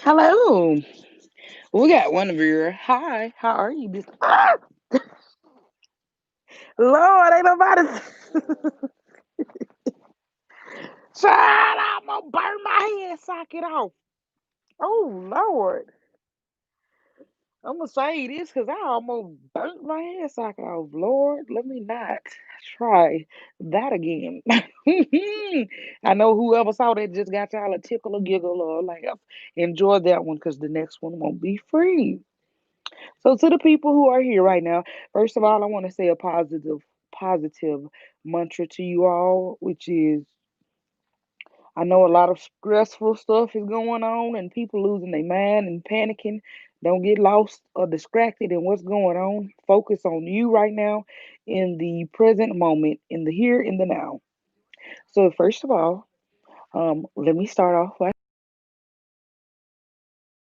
Hello. We got one viewer. Hi, how are you? Lord, ain't nobody. Child, I'm gonna burn my head socket off. Oh, Lord. I'm gonna say this because I almost burnt my head socket off. Lord, let me not try that again. I know whoever saw that just got y'all a tickle or giggle or laugh. Enjoy that one because the next one won't be free. So to the people who are here right now, first of all, I want to say a positive mantra to you all, which is I know a lot of stressful stuff is going on and people losing their mind and panicking. Don't get lost or distracted in what's going on. Focus on you right now in the present moment, in the here, in the now. So first of all, let me start off by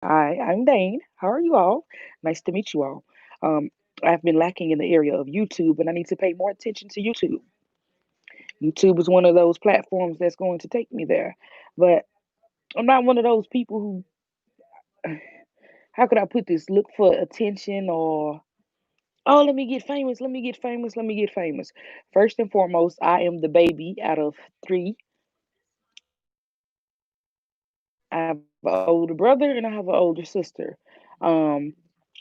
hi, I'm Dane. How are you all? Nice to meet you all. Um, I've been lacking in the area of YouTube, and I need to pay more attention to YouTube. YouTube is one of those platforms that's going to take me there, but I'm not one of those people who, how could I put this, look for attention or, oh, let me get famous, let me get famous, let me get famous. First and foremost, I am the baby out of three. I have an older brother and I have an older sister. Um,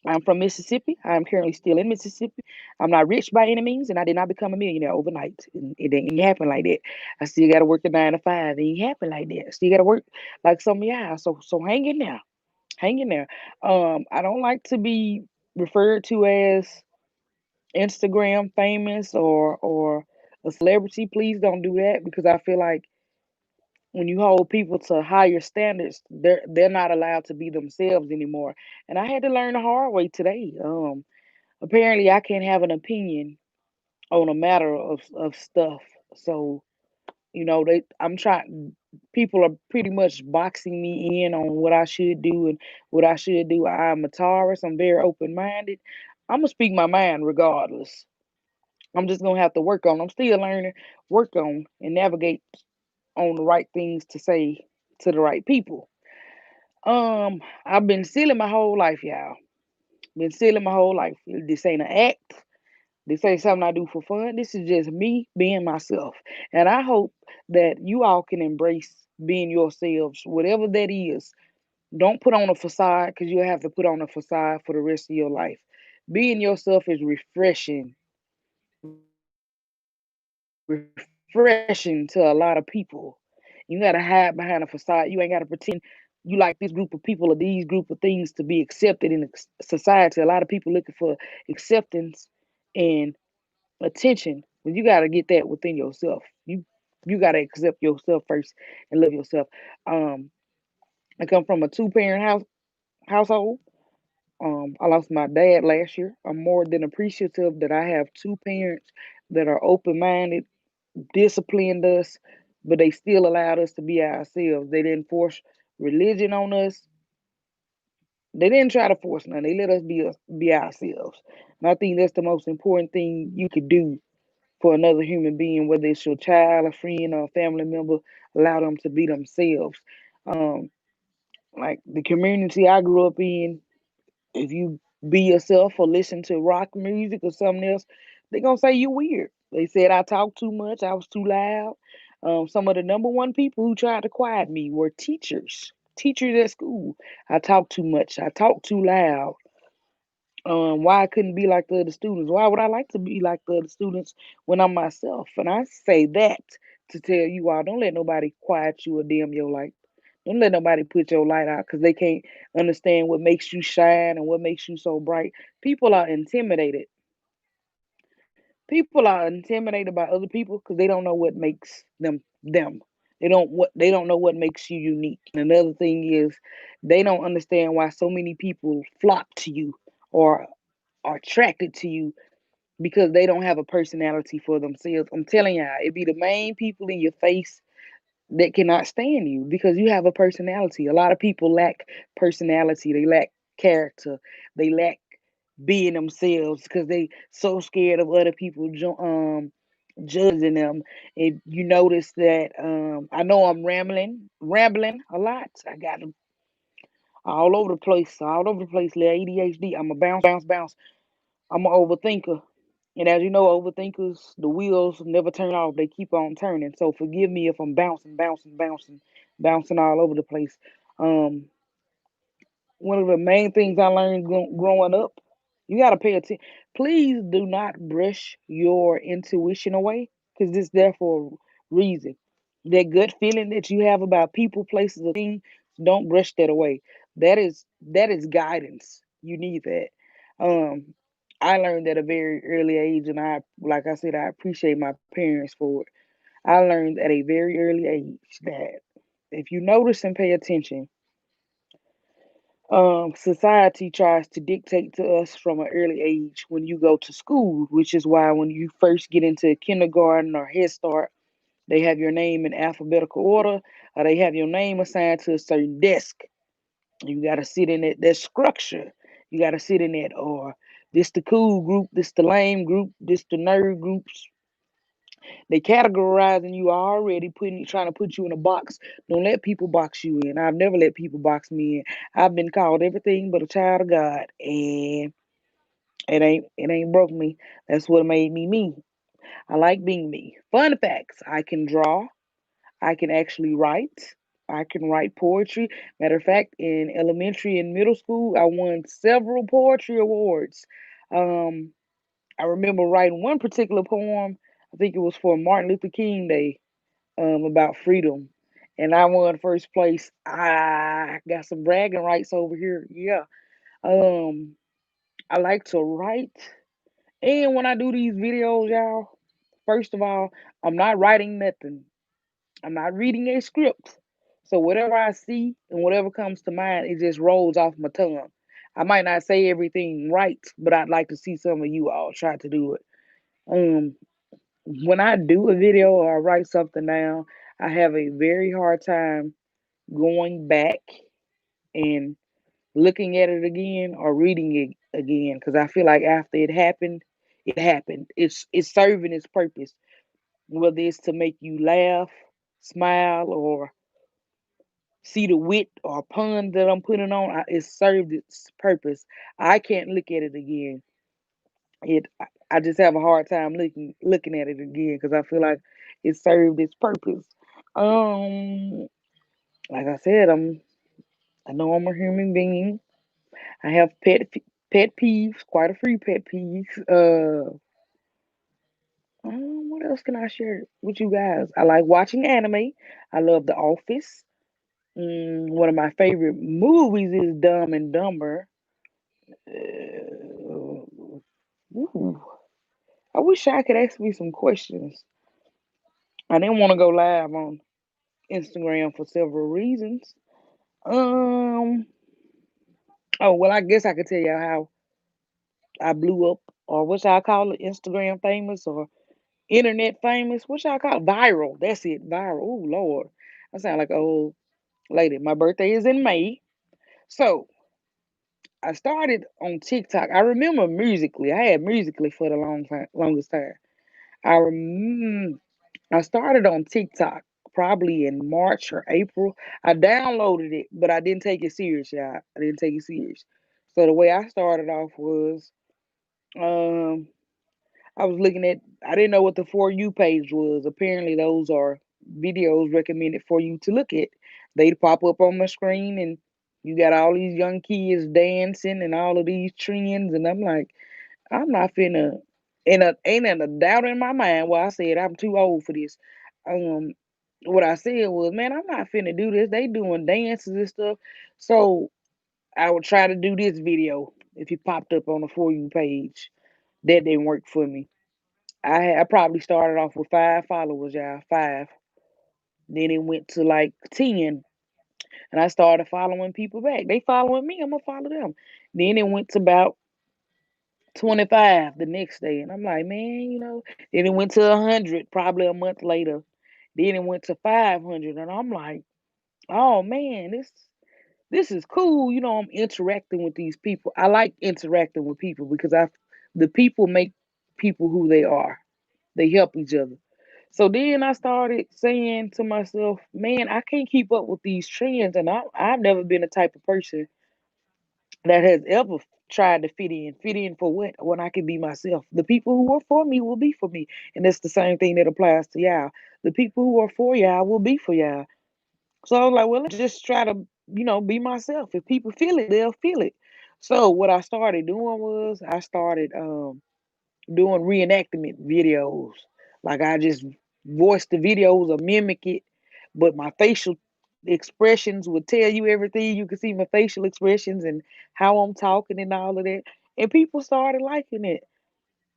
I'm from Mississippi. I am currently still in Mississippi. I'm not rich by any means, and I did not become a millionaire overnight. It ain't happen like that. I still got to work a 9 to 5. It ain't happen like that. I still got to work like some of y'all. So hang in there, hang in there. I don't like to be referred to as Instagram famous or a celebrity. Please don't do that because I feel like when you hold people to higher standards, they're not allowed to be themselves anymore. And I had to learn the hard way today. Apparently I can't have an opinion on a matter of stuff. So, I'm trying people are pretty much boxing me in on what I should do and what I should do. I'm a Taurus, I'm very open minded. I'm gonna speak my mind regardless. I'm just gonna have to work on. I'm still learning, work on and navigate on the right things to say to the right people. I've been silly my whole life, y'all. Been silly my whole life. This ain't an act. This ain't something I do for fun. This is just me being myself. And I hope that you all can embrace being yourselves, whatever that is. Don't put on a facade because you'll have to put on a facade for the rest of your life. Being yourself is refreshing to a lot of people. You gotta hide behind a facade. You ain't gotta pretend you like this group of people or these group of things to be accepted in society. A lot of people looking for acceptance and attention, but you gotta get that within yourself. You gotta accept yourself first and love yourself. Um, I come from a two-parent household. I lost my dad last year. I'm more than appreciative that I have two parents that are open-minded, disciplined us, but they still allowed us to be ourselves. They didn't force religion on us. They didn't try to force none. They let us be ourselves. And I think that's the most important thing you could do for another human being, whether it's your child, a friend, or a family member. Allow them to be themselves. Um, like the community I grew up in, if you be yourself or listen to rock music or something else, they're gonna say you weird. They said I talk too much, I was too loud. Some of the number one people who tried to quiet me were teachers. Teachers at school. I talk too much. I talk too loud. Why I couldn't be like the other students? Why would I like to be like the other students when I'm myself? And I say that to tell you all, don't let nobody quiet you or dim your light. Don't let nobody put your light out because they can't understand what makes you shine and what makes you so bright. People are intimidated. People are intimidated by other people because they don't know what makes them them. They don't know what makes you unique. And another thing is they don't understand why so many people flock to you or are attracted to you because they don't have a personality for themselves. I'm telling y'all, it be the main people in your face that cannot stand you because you have a personality. A lot of people lack personality. They lack character. They lack being themselves because they so scared of other people judging them. And you notice that I know I'm rambling a lot. I got all over the place, all over the place. Little ADHD. I'm a bounce, bounce, bounce. I'm an overthinker. And as you know, overthinkers, the wheels never turn off. They keep on turning. So forgive me if I'm bouncing, bouncing, bouncing, bouncing all over the place. Um, One of the main things I learned growing up, you got to pay attention. Please do not brush your intuition away because it's there for a reason. That gut feeling that you have about people, places, or things, don't brush that away. That is guidance. You need that. Um, I learned at a very early age, and like I said, I appreciate my parents for it. I learned at a very early age that if you notice and pay attention, society tries to dictate to us from an early age when you go to school, which is why when you first get into kindergarten or Head Start, they have your name in alphabetical order, or they have your name assigned to a certain desk. You got to sit in that structure. You got to sit in that, or this the cool group, this the lame group, this the nerd groups. They categorizing you already, trying to put you in a box. Don't let people box you in. I've never let people box me in. I've been called everything but a child of God, and it ain't broke me. That's what made me me. I like being me. Fun facts: I can draw. I can actually write. I can write poetry. Matter of fact, in elementary and middle school, I won several poetry awards. Um, I remember writing one particular poem. I think it was for Martin Luther King Day, about freedom, and I won first place. I got some bragging rights over here. Yeah. Um, I like to write, and when I do these videos, y'all, first of all, I'm not writing nothing. I'm not reading a script. So whatever I see and whatever comes to mind, it just rolls off my tongue. I might not say everything right, but I'd like to see some of you all try to do it. Um, when I do a video or I write something down, I have a very hard time going back and looking at it again or reading it again because I feel like after it happened, it happened. It's serving its purpose, whether it's to make you laugh, smile, or see the wit or pun that I'm putting on. It served its purpose. I can't look at it again. I just have a hard time looking at it again because I feel like it served its purpose. Um, like I said, I know I'm a human being. I have pet peeves, quite a few pet peeves. What else can I share with you guys? I like watching anime. I love The Office. One of my favorite movies is Dumb and Dumber. Ooh, I wish I could ask me some questions. I didn't want to go live on Instagram for several reasons. Um. Oh well, I guess I could tell you how I blew up, or what y'all call it, Instagram famous or internet famous. What y'all call it? Viral? That's it, viral. Oh Lord, I sound like an old lady. My birthday is in May, so I started on TikTok. I remember Musically. I had Musically for the longest time. I started on TikTok probably in March or April. I downloaded it, but I didn't take it serious, y'all. I didn't take it serious. So the way I started off was, um, I was looking at. I didn't know what the For You page was. Apparently, those are videos recommended for you to look at. They'd pop up on my screen, and you got all these young kids dancing and all of these trends, and I'm like, I'm not finna. And ain't a doubt in my mind. Well, I said I'm too old for this. Um, what I said was, man, I'm not finna do this. They doing dances and stuff. So I would try to do this video if he popped up on the For You page. That didn't work for me. I probably started off with 5 followers, y'all. 5. Then it went to like 10. And I started following people back. They following me, I'm gonna follow them. Then it went to about 25 the next day. And I'm like, man, then it went to 100 probably a month later. Then it went to 500. And I'm like, oh man, this is cool. I'm interacting with these people. I like interacting with people because the people make people who they are. They help each other. So then I started saying to myself, man, I can't keep up with these trends. And I've never been the type of person that has ever tried to fit in. Fit in for what? When I can be myself. The people who are for me will be for me. And it's the same thing that applies to y'all. The people who are for y'all will be for y'all. So I was like, well, let's just try to, be myself. If people feel it, they'll feel it. So what I started doing was I started doing reenactment videos. Like I just voice the videos or mimic it, but my facial expressions would tell you everything. You could see my facial expressions and how I'm talking and all of that. And people started liking it.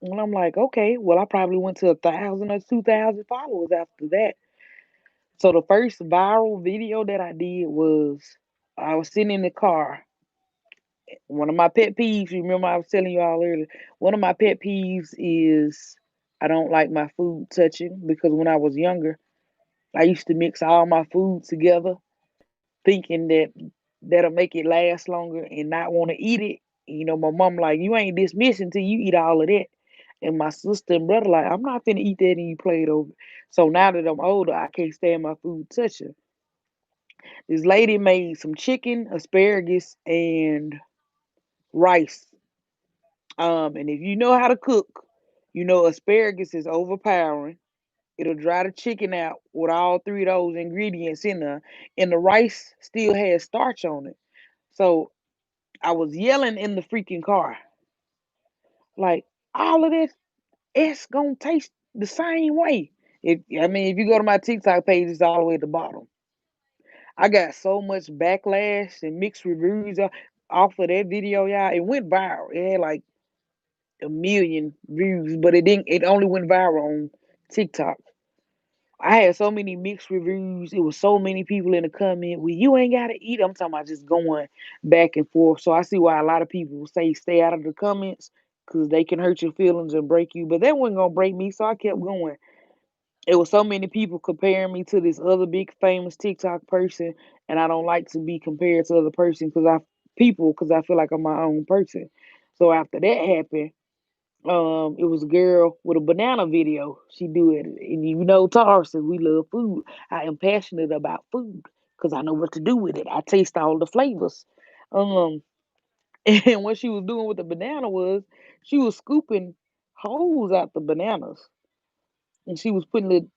And I'm like, okay, well, I probably went to 1,000 or 2,000 followers after that. So the first viral video that I did was I was sitting in the car. One of my pet peeves, you remember I was telling you all earlier, one of my pet peeves is I don't like my food touching because when I was younger, I used to mix all my food together thinking that that'll make it last longer and not want to eat it. My mom like, you ain't dismissing till you eat all of that. And my sister and brother like, I'm not finna eat that and you play it over. So now that I'm older, I can't stand my food touching. This lady made some chicken, asparagus, and rice. And if you know how to cook, you know asparagus is overpowering. It'll dry the chicken out with all three of those ingredients in there, and the rice still has starch on it. So I was yelling in the freaking car, like all of this, it's gonna taste the same way. If you go to my TikTok page, it's all the way at the bottom. I got so much backlash and mixed reviews off of that video, y'all. It went viral. It had like a million views, but it didn't. It only went viral on TikTok. I had so many mixed reviews. It was so many people in the comment. Well, you ain't gotta eat. I'm talking about just going back and forth. So I see why a lot of people say stay out of the comments because they can hurt your feelings and break you. But that wasn't gonna break me, so I kept going. It was so many people comparing me to this other big famous TikTok person, and I don't like to be compared to other person because I feel like I'm my own person. So after that happened, it was a girl with a banana video. She do it, and Tar says we love food. I am passionate about food because I know what to do with it. I taste all the flavors. Um, and what she was doing with the banana was she was scooping holes out the bananas, and she was putting the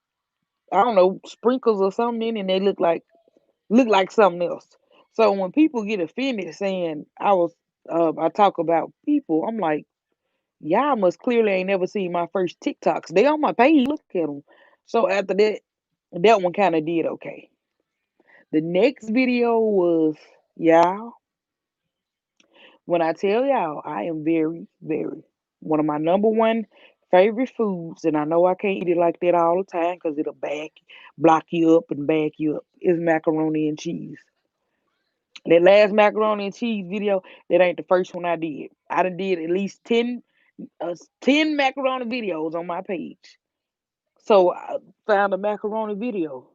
I don't know sprinkles or something in, and they look like something else. So when people get offended saying I talk about people, I'm like, y'all must clearly ain't never seen my first TikToks. They on my page. Look at them. So after that, that one kind of did okay. The next video was y'all. When I tell y'all, I am very, very one of my number one favorite foods, and I know I can't eat it like that all the time because it'll block you up and back you up. Is macaroni and cheese. That last macaroni and cheese video, that ain't the first one I did. I done did at least 10 macaroni videos on my page. So I found a macaroni video,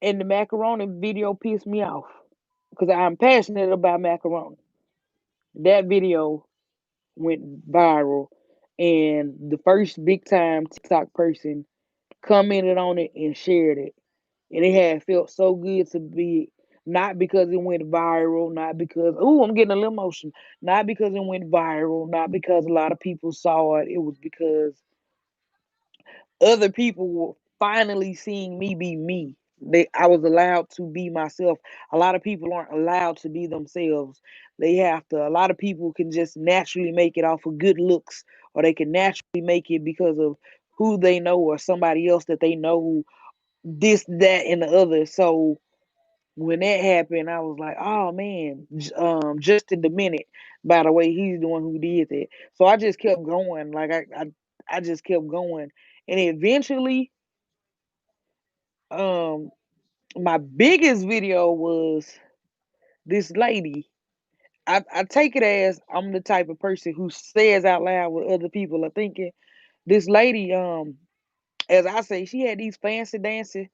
and the macaroni video pissed me off because I'm passionate about macaroni. That video went viral, and the first big time TikTok person commented on it and shared it. And it had felt so good to be not because it went viral, not because I'm getting a little emotional, not because it went viral, not because a lot of people saw it. It was because other people were finally seeing me be me. I was allowed to be myself. A lot of people aren't allowed to be themselves. They have to. A lot of people can just naturally make it off of good looks, or they can naturally make it because of who they know or somebody else that they know. This, that, and the other. So when that happened, I was like, oh man, Justin the Minute. By the way, he's the one who did that. So I just kept going. Like I just kept going, and eventually, um, my biggest video was this lady. I take it as I'm the type of person who says out loud what other people are thinking. This lady, as I say, she had these fancy dancy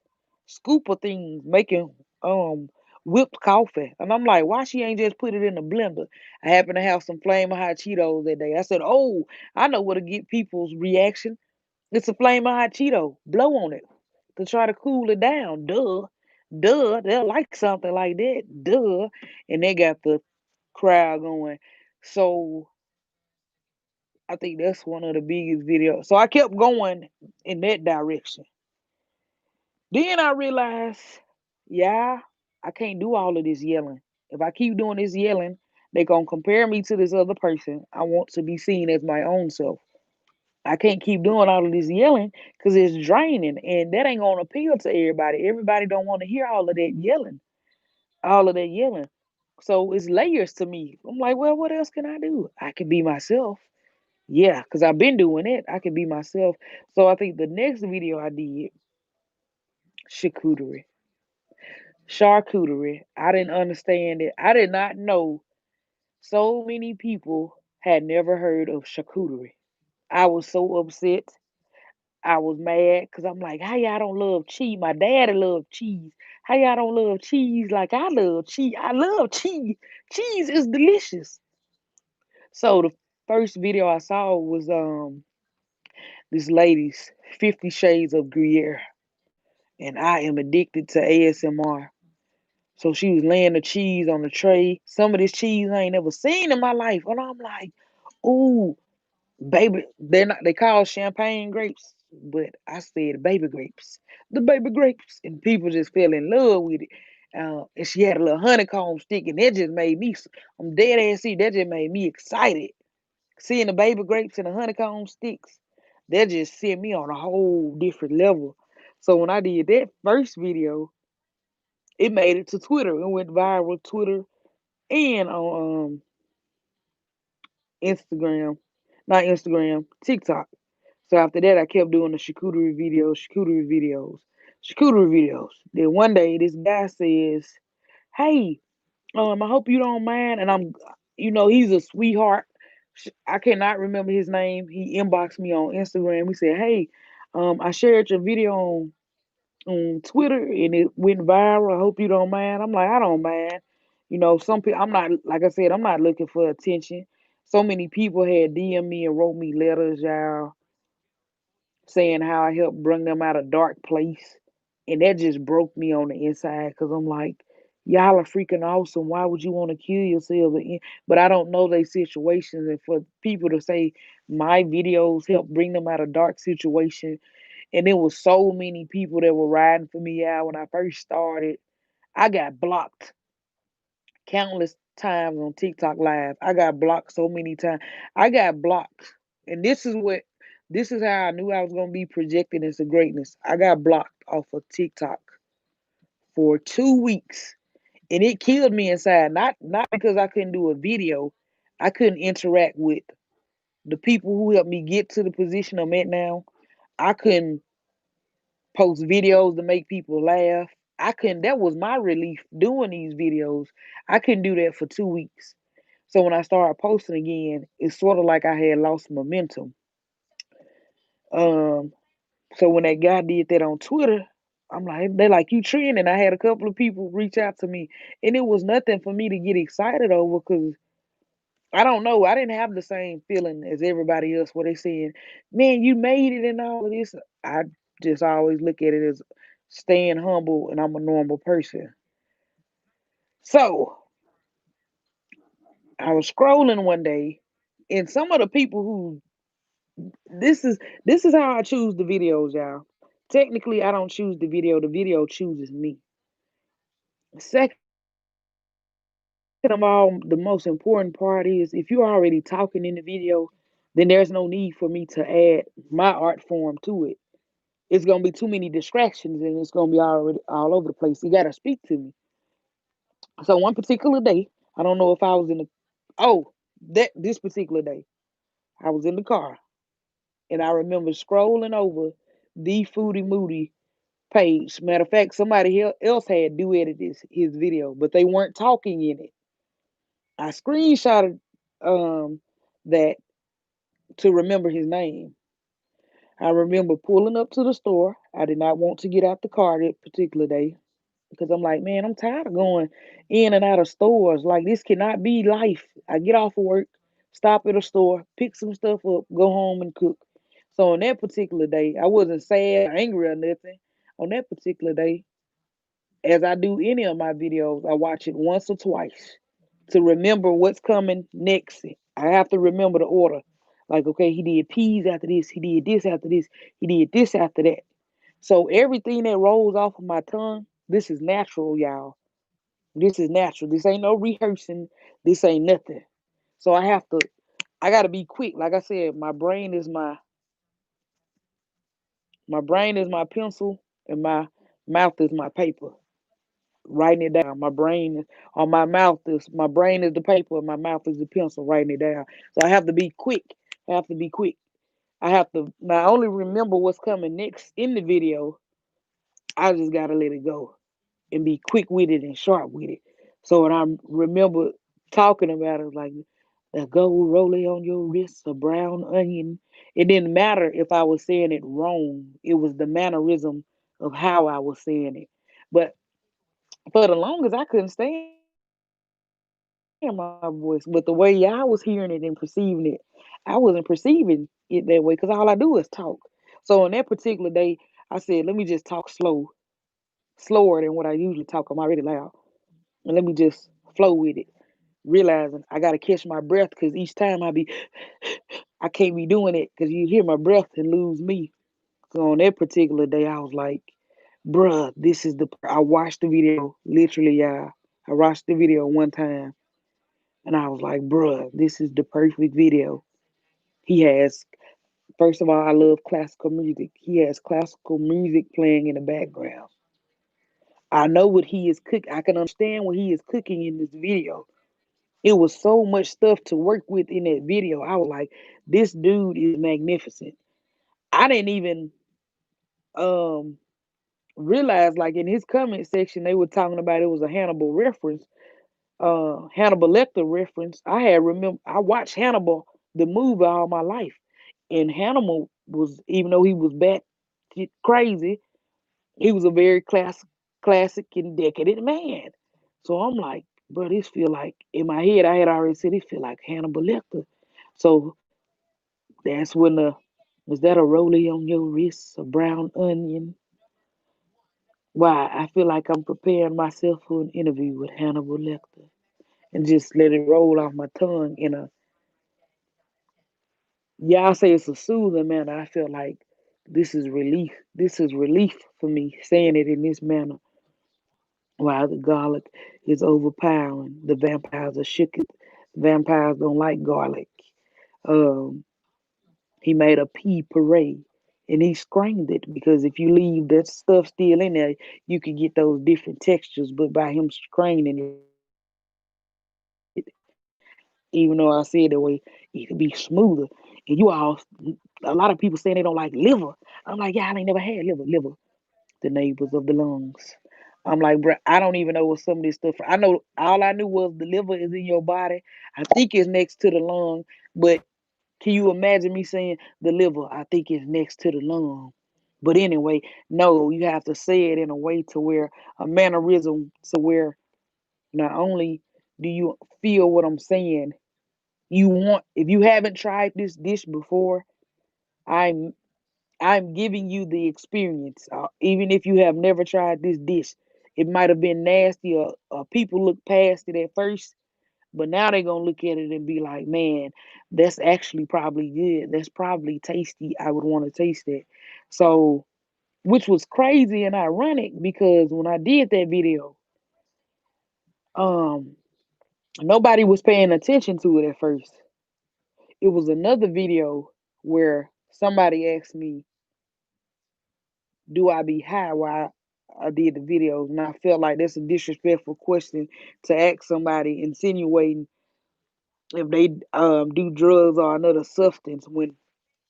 scooper things making um whipped coffee. And I'm like, why she ain't just put it in a blender? I happen to have some flaming hot Cheetos that day. I said, oh, I know what to get people's reaction. It's a flaming hot Cheeto. Blow on it to try to cool it down. Duh. Duh. They'll like something like that. Duh. And they got the crowd going. So I think that's one of the biggest videos. So I kept going in that direction. Then I realized, yeah, I can't do all of this yelling. If I keep doing this yelling, they're gonna compare me to this other person. I want to be seen as my own self. I can't keep doing all of this yelling because it's draining and that ain't gonna appeal to everybody. Everybody don't want to hear all of that yelling, all of that yelling. So it's layers to me. I'm like, well, what else can I do? I can be myself. Yeah, because I've been doing it. I can be myself. So I think the next video I did, charcuterie. Charcuterie. I didn't understand it. I did not know so many people had never heard of charcuterie. I was so upset. I was mad because I'm like, how y'all don't love cheese? My daddy loved cheese. How y'all don't love cheese like I love cheese? I love cheese. Cheese is delicious. So the first video I saw was this lady's 50 Shades of Gruyere. And I am addicted to ASMR. So she was laying the cheese on the tray. Some of this cheese I ain't never seen in my life. And I'm like, ooh, baby, they're not they call champagne grapes, but I said baby grapes. The baby grapes. And people just fell in love with it. And she had a little honeycomb stick, and that just made me I'm dead ass serious. That just made me excited. Seeing the baby grapes and the honeycomb sticks, that just sent me on a whole different level. So when I did that first video, it made it to Twitter. It went viral Twitter and on Instagram, not Instagram, TikTok. So after that, I kept doing the charcuterie videos. Then one day, this guy says, "Hey, I hope you don't mind." And he's a sweetheart. I cannot remember his name. He inboxed me on Instagram. He said, "Hey, I shared your video on Twitter and it went viral. I hope you don't mind." I'm like, I don't mind. Some people, I'm not, like I said, I'm not looking for attention. So many people had DM me and wrote me letters, y'all, saying how I helped bring them out of dark place. And that just broke me on the inside because I'm like, y'all are freaking awesome. Why would you want to kill yourself? But I don't know their situations. And for people to say my videos help bring them out of dark situation, and there was so many people that were riding for me out when I first started. I got blocked countless times on TikTok live. I got blocked so many times. I got blocked. And this is how I knew I was gonna be projected into greatness. I got blocked off of TikTok for 2 weeks. And it killed me inside. Not because I couldn't do a video. I couldn't interact with the people who helped me get to the position I'm at now. I couldn't post videos to make people laugh. I couldn't, that was my relief doing these videos. I couldn't do that for 2 weeks. So when I started posting again, it's sort of like I had lost momentum. Um, so when that guy did that on Twitter, I'm like, they like you trending. I had a couple of people reach out to me, and it was nothing for me to get excited over because I don't know. I didn't have the same feeling as everybody else where they saying, "Man, you made it," and all of this. I just always look at it as staying humble, and I'm a normal person. So I was scrolling one day, and some of the people who this is how I choose the videos, y'all. Technically, I don't choose the video. The video chooses me. Second of all, the most important part is if you're already talking in the video, then there's no need for me to add my art form to it. It's gonna be too many distractions and it's gonna be already all over the place. You gotta speak to me. So one particular day, I don't know if I was in the oh, that this particular day, I was in the car and I remember scrolling over the Foodie Moody page. Matter of fact, somebody else had duetted his video, but they weren't talking in it. I screenshotted that to remember his name. I remember pulling up to the store. I did not want to get out the car that particular day because I'm like, man, I'm tired of going in and out of stores. Like, this cannot be life. I get off of work, stop at a store, pick some stuff up, go home and cook. So on that particular day, I wasn't sad or angry or nothing. On that particular day, as I do any of my videos, I watch it once or twice to remember what's coming next. I have to remember the order. Like, okay, he did peas after this, he did this after this, he did this after that. So everything that rolls off of my tongue, this is natural, y'all. This is natural. This ain't no rehearsing. This ain't nothing. So I gotta be quick. Like I said, my brain is my pencil and my mouth is my paper. Writing it down. My brain is the paper and my mouth is the pencil, writing it down. So I have to be quick. I have to be quick. I have to not only remember what's coming next in the video, I just gotta let it go and be quick with it and sharp with it. So when I remember talking about it, like the gold rolling on your wrist, a brown onion. It didn't matter if I was saying it wrong. It was the mannerism of how I was saying it. But for the longest, I couldn't stand my voice. But the way y'all was hearing it and perceiving it, I wasn't perceiving it that way because all I do is talk. So on that particular day, I said, let me just talk slower than what I usually talk. I'm already loud. And let me just flow with it, realizing I got to catch my breath because each time I can't be doing it because you hear my breath and lose me. So on that particular day, I was like, bruh, I watched the video literally, y'all. I watched the video one time and I was like, bruh, this is the perfect video. He has, first of all, I love classical music. He has classical music playing in the background. I know what he is cooking. I can understand what he is cooking in this video. It was so much stuff to work with in that video. I was like, this dude is magnificent. I didn't even um realize, like, in his comment section they were talking about it was a Hannibal Lecter reference. I watched Hannibal the movie all my life. And Hannibal was, even though he was bat crazy, he was a very classic and decadent man. So I'm like, bro, this feel like, in my head I had already said this feel like Hannibal Lecter. So that's when the was that a rollie on your wrist, a brown onion? Why? I feel like I'm preparing myself for an interview with Hannibal Lecter and just let it roll off my tongue in a, y'all say it's a soothing manner. I feel like this is relief. This is relief for me saying it in this manner. While the garlic is overpowering, the vampires are shook. Vampires don't like garlic. Um, he made a pea parade and he screamed it because if you leave that stuff still in there, you can get those different textures. But by him screaming it, even though I said that way, it could be smoother. And a lot of people saying they don't like liver. I'm like, y'all ain't never had liver. The neighbors of the lungs. I'm like, bro, I don't even know what some of this stuff. I know all I knew was the liver is in your body. I think it's next to the lung, but can you imagine me saying the liver? I think it's next to the lung. But anyway, no, you have to say it in a way to where a mannerism to where not only do you feel what I'm saying, you want, if you haven't tried this dish before, I'm I'm giving you the experience. Even if you have never tried this dish, it might have been nasty or people look past it at first, but now they're gonna look at it and be like, man, that's actually probably good. That's probably tasty. I would want to taste it. So, which was crazy and ironic because when I did that video, um, nobody was paying attention to it at first. It was another video where somebody asked me, do I be high while I did the videos? And I felt like that's a disrespectful question to ask somebody, insinuating if they do drugs or another substance when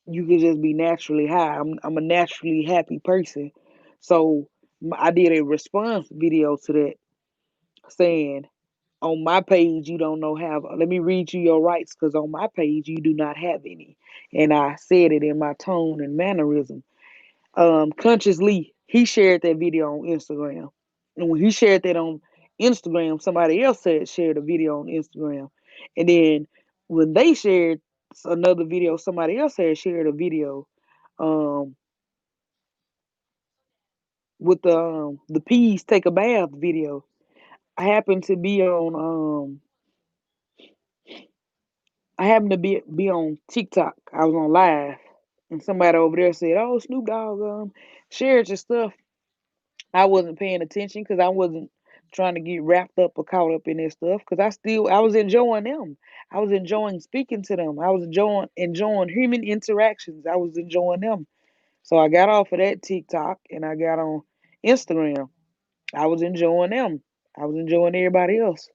you can just be naturally high. I'm a naturally happy person. So I did a response video to that saying, on my page, you don't know have, let me read you your rights because on my page, you do not have any. And I said it in my tone and mannerism. Conscious Lee, he shared that video on Instagram. And when he shared that on Instagram, somebody else said shared a video on Instagram. And then when they shared another video, somebody else had shared a video. um with the peas take a bath video. I happened to be on I happened to be on TikTok. I was on live, and somebody over there said, "Oh, Snoop Dogg shared your stuff." I wasn't paying attention because I wasn't trying to get wrapped up or caught up in their stuff because I was enjoying them. I was enjoying speaking to them. I was enjoying human interactions. I was enjoying them. So I got off of that TikTok and I got on Instagram. I was enjoying them. I was enjoying everybody else.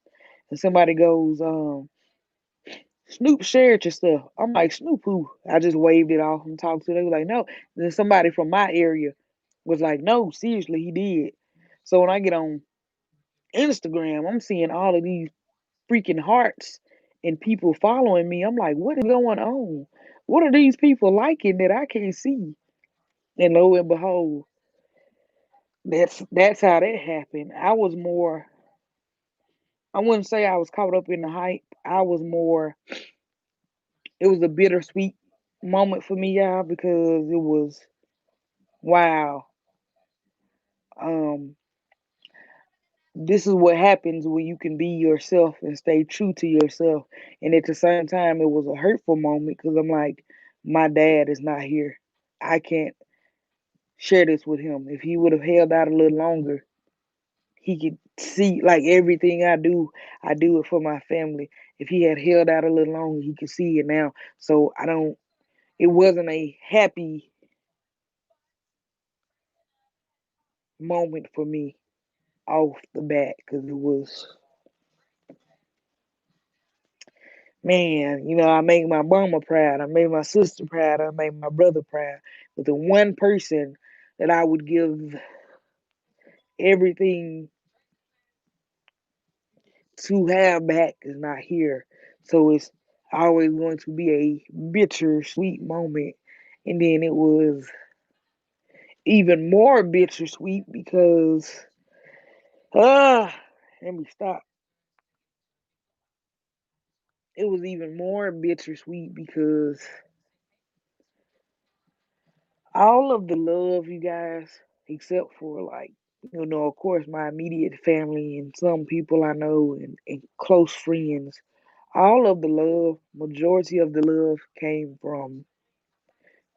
And somebody goes, Snoop shared your stuff. I'm like, Snoop who? I just waved it off and talked to them. They were like, no. And then somebody from my area was like, no, seriously, he did. So when I get on Instagram, I'm seeing all of these freaking hearts and people following me. I'm like, what is going on? What are these people liking that I can't see? And lo and behold, that's how that happened. I wouldn't say I was caught up in the hype. I was more it was a bittersweet moment for me, y'all, because it was wow. Um, this is what happens when you can be yourself and stay true to yourself. And at the same time, it was a hurtful moment because I'm like, my dad is not here. I can't share this with him. If he would have held out a little longer, he could see like everything I do it for my family. If he had held out a little longer, he could see it now. So I don't, it wasn't a happy moment for me off the bat because it was, man, I make my mama proud. I made my sister proud. I made my brother proud. But the one person that I would give everything to have back is not here. So it's always going to be a bittersweet moment. And then it was even more bittersweet because, ah, let me stop. It was even more bittersweet because all of the love, you guys, except for like, of course, my immediate family and some people I know and close friends, all of the love, majority of the love came from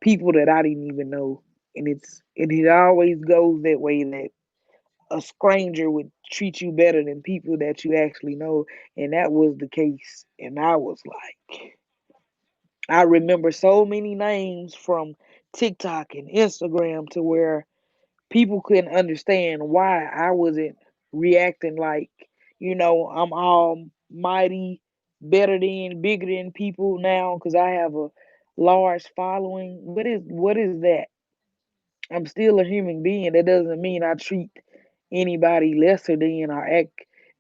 people that I didn't even know. And it always goes that way that a stranger would treat you better than people that you actually know. And that was the case. And I was like, I remember so many names from TikTok and Instagram to where people couldn't understand why I wasn't reacting like, I'm almighty, better than, bigger than people now because I have a large following. What is that? I'm still a human being. That doesn't mean I treat anybody lesser than or act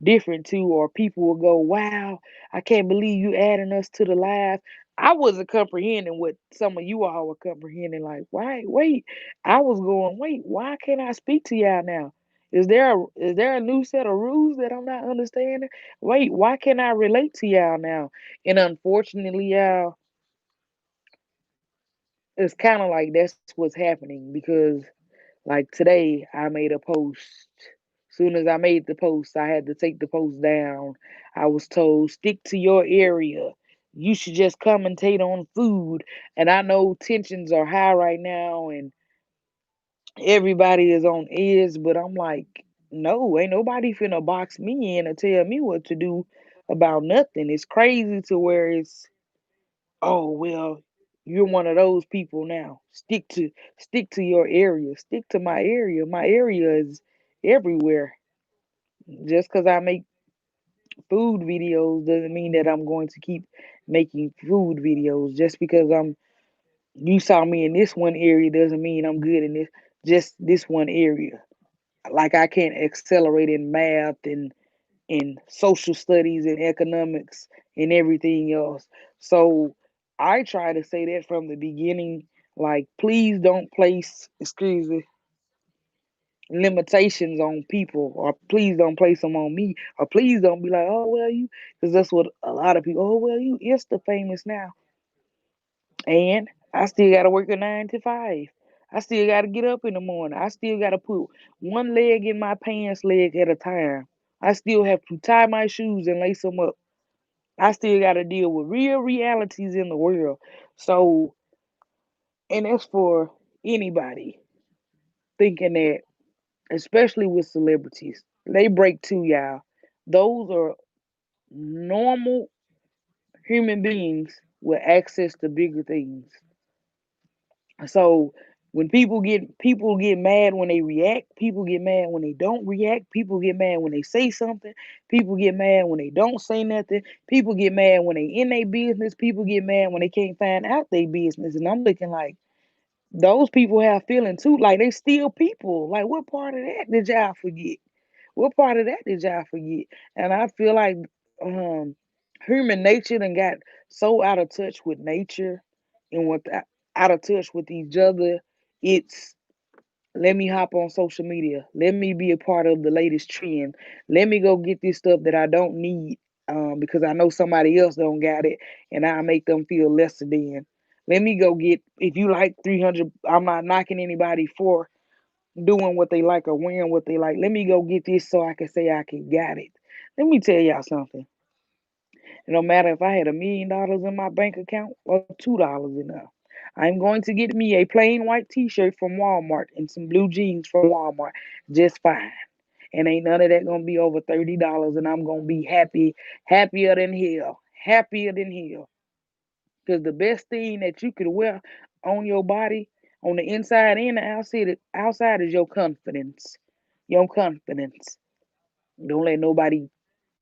different to, or people will go, wow, I can't believe you adding us to the live. I wasn't comprehending what some of you all were comprehending. Like, why, wait, I was going, wait, why can't I speak to y'all now? Is there a new set of rules that I'm not understanding? Wait, why can't I relate to y'all now? And unfortunately, y'all, it's kind of like that's what's happening because like today, I made a post. Soon as I made the post, I had to take the post down. I was told, stick to your area. You should just commentate on food. And I know tensions are high right now and everybody is on edge, but I'm like, no, ain't nobody finna box me in and tell me what to do about nothing. It's crazy to where oh well, you're one of those people now. Stick to your area. Stick to my area. My area is everywhere. Just because I make food videos doesn't mean that I'm going to keep making food videos. Just because you saw me in this one area doesn't mean I'm good in this one area. Like I can't accelerate in math and in social studies and economics and everything else. So I try to say that from the beginning. Like, please don't place, excuse me, limitations on people, or please don't place them on me, or please don't be like, oh, well, because that's what a lot of people, oh, well, you Insta famous now. And I still gotta work a 9 to 5. I still gotta get up in the morning. I still gotta put one leg in my pants leg at a time. I still have to tie my shoes and lace them up. I still gotta deal with real realities in the world. So, and that's for anybody thinking that, especially with celebrities, they break too, y'all. Those are normal human beings with access to bigger things. So when people get mad when they react, people get mad when they don't react, people get mad when they say something, people get mad when they don't say nothing, people get mad when they in their business, people get mad when they can't find out their business. And I'm looking like those people have feelings too. Like they still people. Like what part of that did y'all forget? What part of that did y'all forget? And I feel like um human nature done got so out of touch with nature and out of touch with each other. It's let me hop on social media. Let me be a part of the latest trend. Let me go get this stuff that I don't need because I know somebody else don't got it and I make them feel lesser than. Let me go get if you like 300. I'm not knocking anybody for doing what they like or wearing what they like. Let me go get this so I can say I can got it. Let me tell y'all something. It don't matter if I had $1 million in my bank account or $2 enough. I'm going to get me a plain white T-shirt from Walmart and some blue jeans from Walmart just fine. And ain't none of that gonna be over $30, and I'm gonna be happy, happier than hell, happier than hell. Because the best thing that you could wear on your body, on the inside and the outside is your confidence. Your confidence. Don't let nobody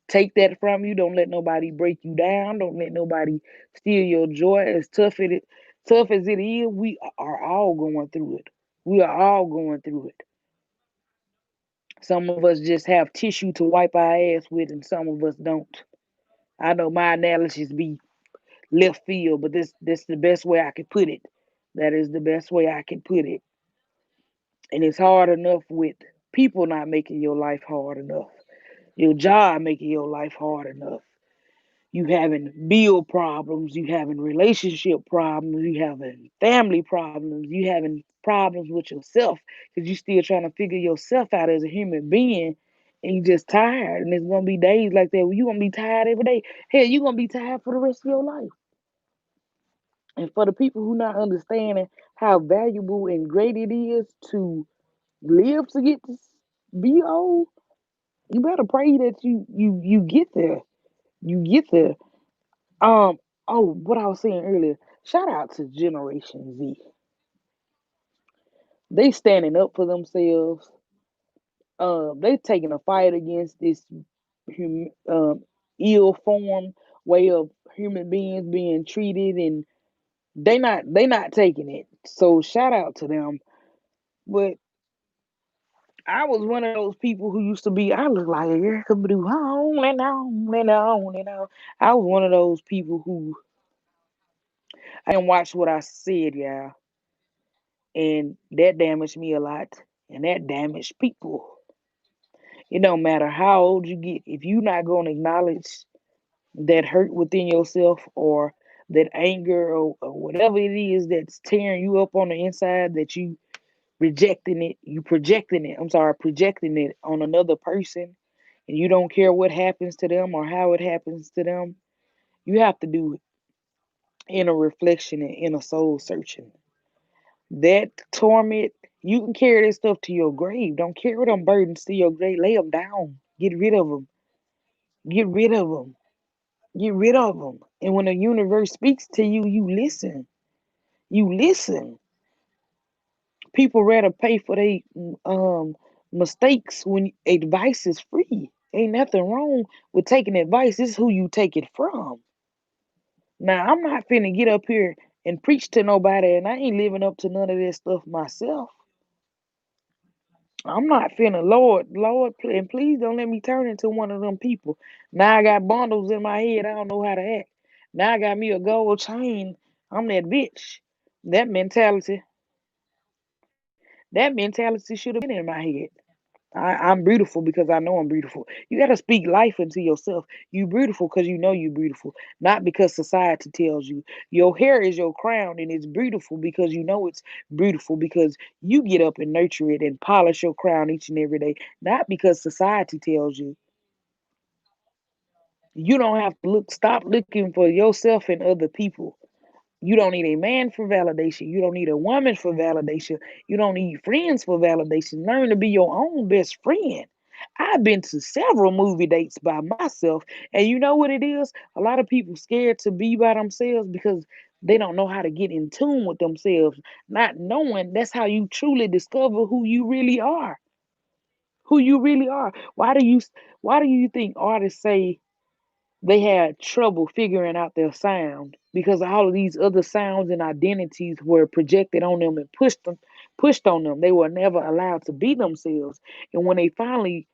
take that from you. Don't let nobody break you down. Don't let nobody steal your joy. Tough as it is, we are all going through it. We are all going through it. Some of us just have tissue to wipe our ass with, and some of us don't. I know my analogies be left field, but this the best way I could put it. That is the best way I can put it. And it's hard enough with people not making your life hard enough. Your job making your life hard enough. You having bill problems, you having relationship problems, you having family problems, you having problems with yourself because you still trying to figure yourself out as a human being and you just tired. And there's gonna be days like that where you're gonna be tired every day. Hell, you're gonna be tired for the rest of your life. And for the people who not understanding how valuable and great it is to live to get to be old, you better pray that you get there. You get there. Um. Oh, what I was saying earlier. Shout out to Generation Z. They standing up for themselves. They taking a fight against this ill form way of human beings being treated, and they not taking it. So shout out to them. But I was one of those people who used to be. I look like Erica Badu. On and on and on and on. I was one of those people who I didn't watch what I said, yeah, and that damaged me a lot, and that damaged people. It don't matter how old you get, if you're not gonna acknowledge that hurt within yourself or that anger or whatever it is that's tearing you up on the inside, that you rejecting it, you projecting it. I'm sorry, projecting it on another person, and you don't care what happens to them or how it happens to them. You have to do inner reflection and inner soul searching. That torment, you can carry that stuff to your grave. Don't carry them burdens to your grave. Lay them down. Get rid of them. Get rid of them. Get rid of them. And when the universe speaks to you, you listen. You listen. People rather pay for their mistakes when advice is free. Ain't nothing wrong with taking advice. It's who you take it from. Now, I'm not finna get up here and preach to nobody, and I ain't living up to none of this stuff myself. I'm not finna, Lord, and please don't let me turn into one of them people. Now I got bundles in my head. I don't know how to act. Now I got me a gold chain. I'm that bitch. That mentality, that mentality should have been in my head. I'm beautiful because I know I'm beautiful. You got to speak life into yourself. You beautiful because you know you beautiful, not because society tells you. Your hair is your crown and it's beautiful because you know it's beautiful because you get up and nurture it and polish your crown each and every day, not because society tells you. You don't have to stop looking for yourself and other people. You don't need a man for validation. You don't need a woman for validation. You don't need friends for validation. Learn to be your own best friend. I've been to several movie dates by myself, and you know what it is? A lot of people scared to be by themselves because they don't know how to get in tune with themselves. Not knowing that's how you truly discover who you really are. Who you really are. Why do you think artists say they had trouble figuring out their sound because all of these other sounds and identities were projected on them and pushed on them. They were never allowed to be themselves. And when they finally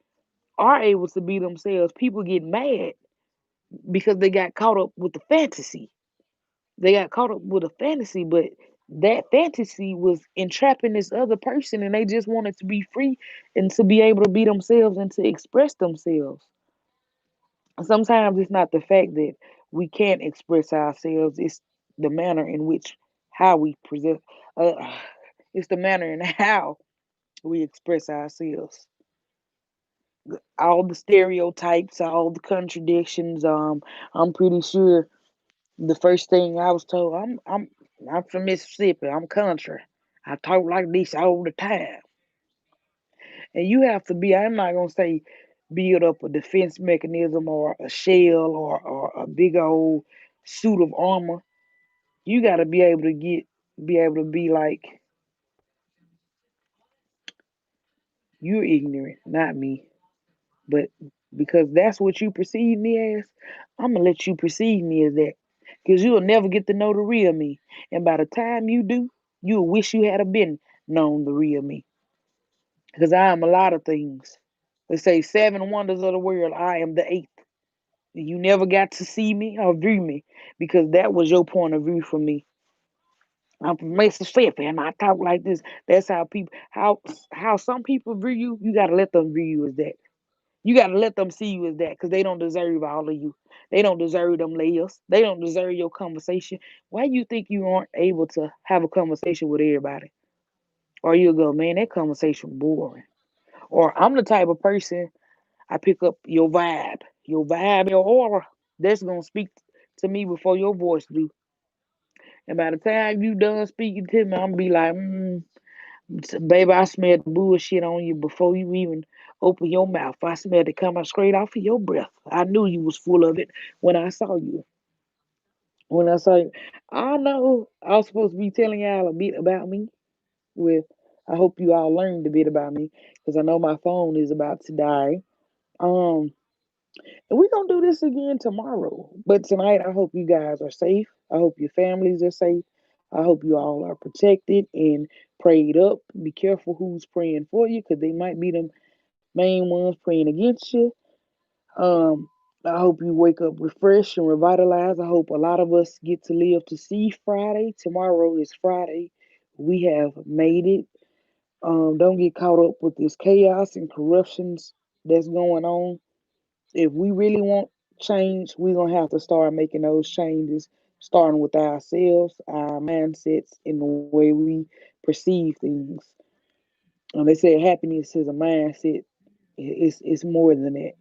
are able to be themselves, people get mad because they got caught up with the fantasy. They got caught up with a fantasy, but that fantasy was entrapping this other person and they just wanted to be free and to be able to be themselves and to express themselves. Sometimes it's not the fact that we can't express ourselves, it's the manner in which how we present uh, it's the manner and how we express ourselves. All the stereotypes, all the contradictions. I'm pretty sure the first thing I was told, I'm from Mississippi, I'm country, I talk like this all the time. And you have to be, I'm not gonna say build up a defense mechanism or a shell or a big old suit of armor. You gotta be able to be like, you're ignorant, not me. But because that's what you perceive me as, I'm gonna let you perceive me as that. Cause you'll never get to know the real me. And by the time you do, you'll wish you had a been known the real me. Because I am a lot of things. They say seven wonders of the world, I am the eighth. You never got to see me or view me because that was your point of view for me. I'm from Mississippi and I talk like this. That's how some people view you. You gotta let them view you as that. You gotta let them see you as that because they don't deserve all of you. They don't deserve them layers. They don't deserve your conversation. Why you think you aren't able to have a conversation with everybody? Or you'll go, man, that conversation boring. Or I'm the type of person I pick up your vibe, your aura. That's gonna speak to me before your voice do. And by the time you done speaking to me, I'm gonna be like, baby, I smell the bullshit on you before you even open your mouth. I smelled it coming straight off of your breath. I knew you was full of it when I saw you. When I saw you, I know I was supposed to be telling y'all a bit about me. With, I hope you all learned a bit about me because I know my phone is about to die. Um, And we're gonna do this again tomorrow. But tonight, I hope you guys are safe. I hope your families are safe. I hope you all are protected and prayed up. Be careful who's praying for you because they might be the main ones praying against you. Um, I hope you wake up refreshed and revitalized. I hope a lot of us get to live to see Friday. Tomorrow is Friday. We have made it. Don't get caught up with this chaos and corruptions that's going on. If we really want change, we're gonna have to start making those changes, starting with ourselves, our mindsets, and the way we perceive things. And they said happiness is a mindset. It's more than that.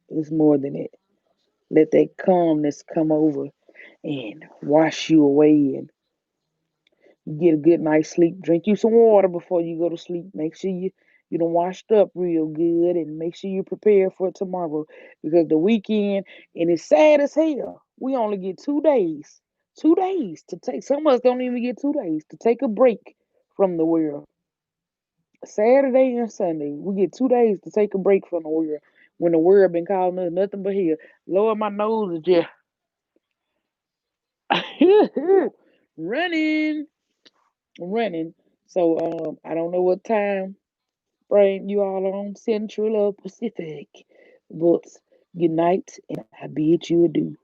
It's more than it. Let that calmness come over and wash you away and get a good night's sleep. Drink you some water before you go to sleep. Make sure you done washed up real good and make sure you're prepared for tomorrow because the weekend and it's sad as hell. We only get 2 days. 2 days to take. Some of us don't even get 2 days to take a break from the world. Saturday and Sunday, we get 2 days to take a break from the world. When the world been calling us nothing but hell. Lord, my nose is just running, running. So I don't know what time frame you all on Central or Pacific, but good night, and I bid you adieu.